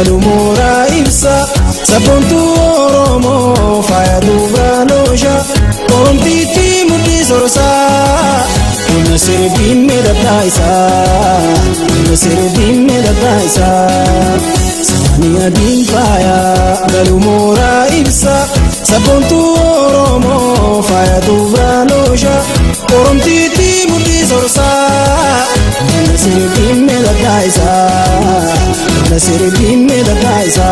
Lumura ibsa sabontu oromo faya dubanoja oromtiti mudi sorsa nasir bimme da taisa saniya din faya lumura ibsa sabontu oromo faya dubanoja oromtiti mudi sorsa nasir bimme da taisa nasir bimme da taisa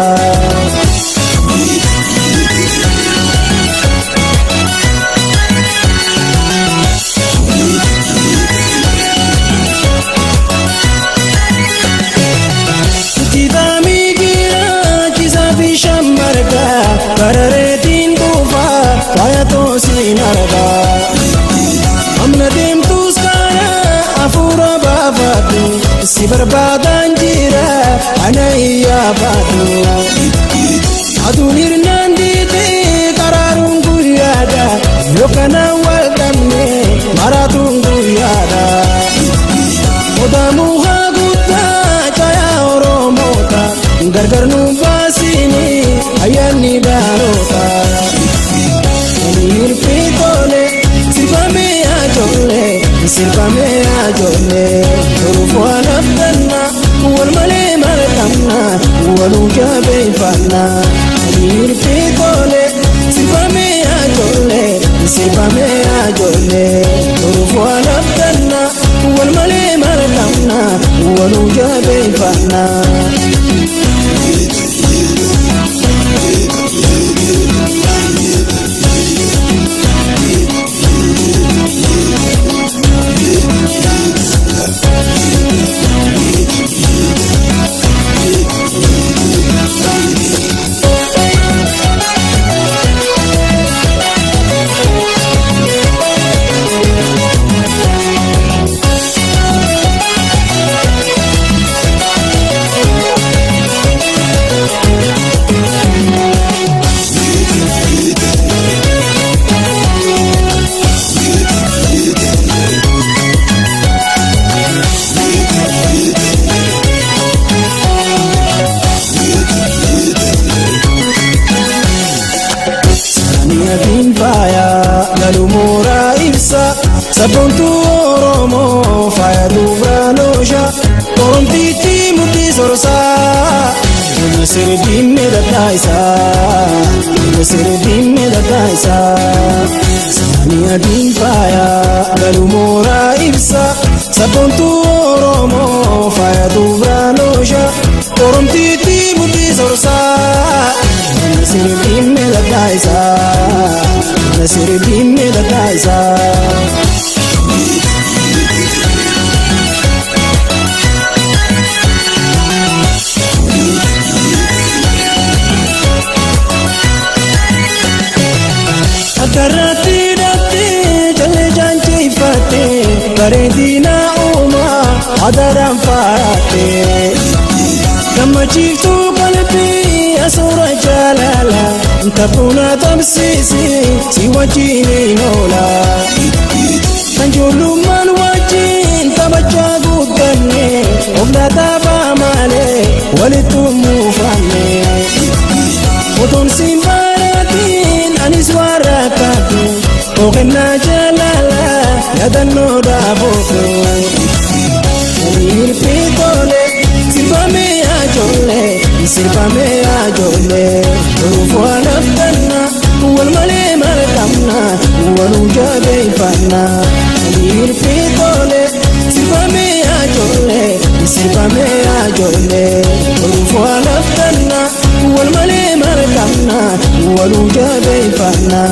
Kitami gira kisafi shamarga kararetin kufa kaya to sinarga amna dem tuskana afura babatu si barbadan jira anaiya batu adunir nandite kararun guyada yokana walgamne maratun guyada odamu hagutta chaya oromota gargarnu basini ayani darota amir pitole sirpame ajole urufwana abdanna walmale markamna waluja beifana amir pitole sirpame ajole urufwana abdanna walmale markamna waluja beifana Lumura ibsa sabontu oromo faya dubanoja oromtiti mudi sorsa nasir bimme da taisa saniya din faya lumura ibsa sabontu oromo faya dubanoja oromtiti mudi sorsa nasir bimme da taisa nasir bimme da taisa akarati datti jale janche ifate karedina uma adaram faate kamachiftu qalbi asura jalala tapuna tamsisi siwajini nola kanjuluman wajin tabacha gudane obla taba male walitumu fane odon simbaratin aniswarakatu ogena jalala yadanno daboko amir pitole sirpame ajole urufwana abdanna walmale markamna waluja beifana amir pitole sirpame ajole urufwana abdanna walmale markamna waluja beifana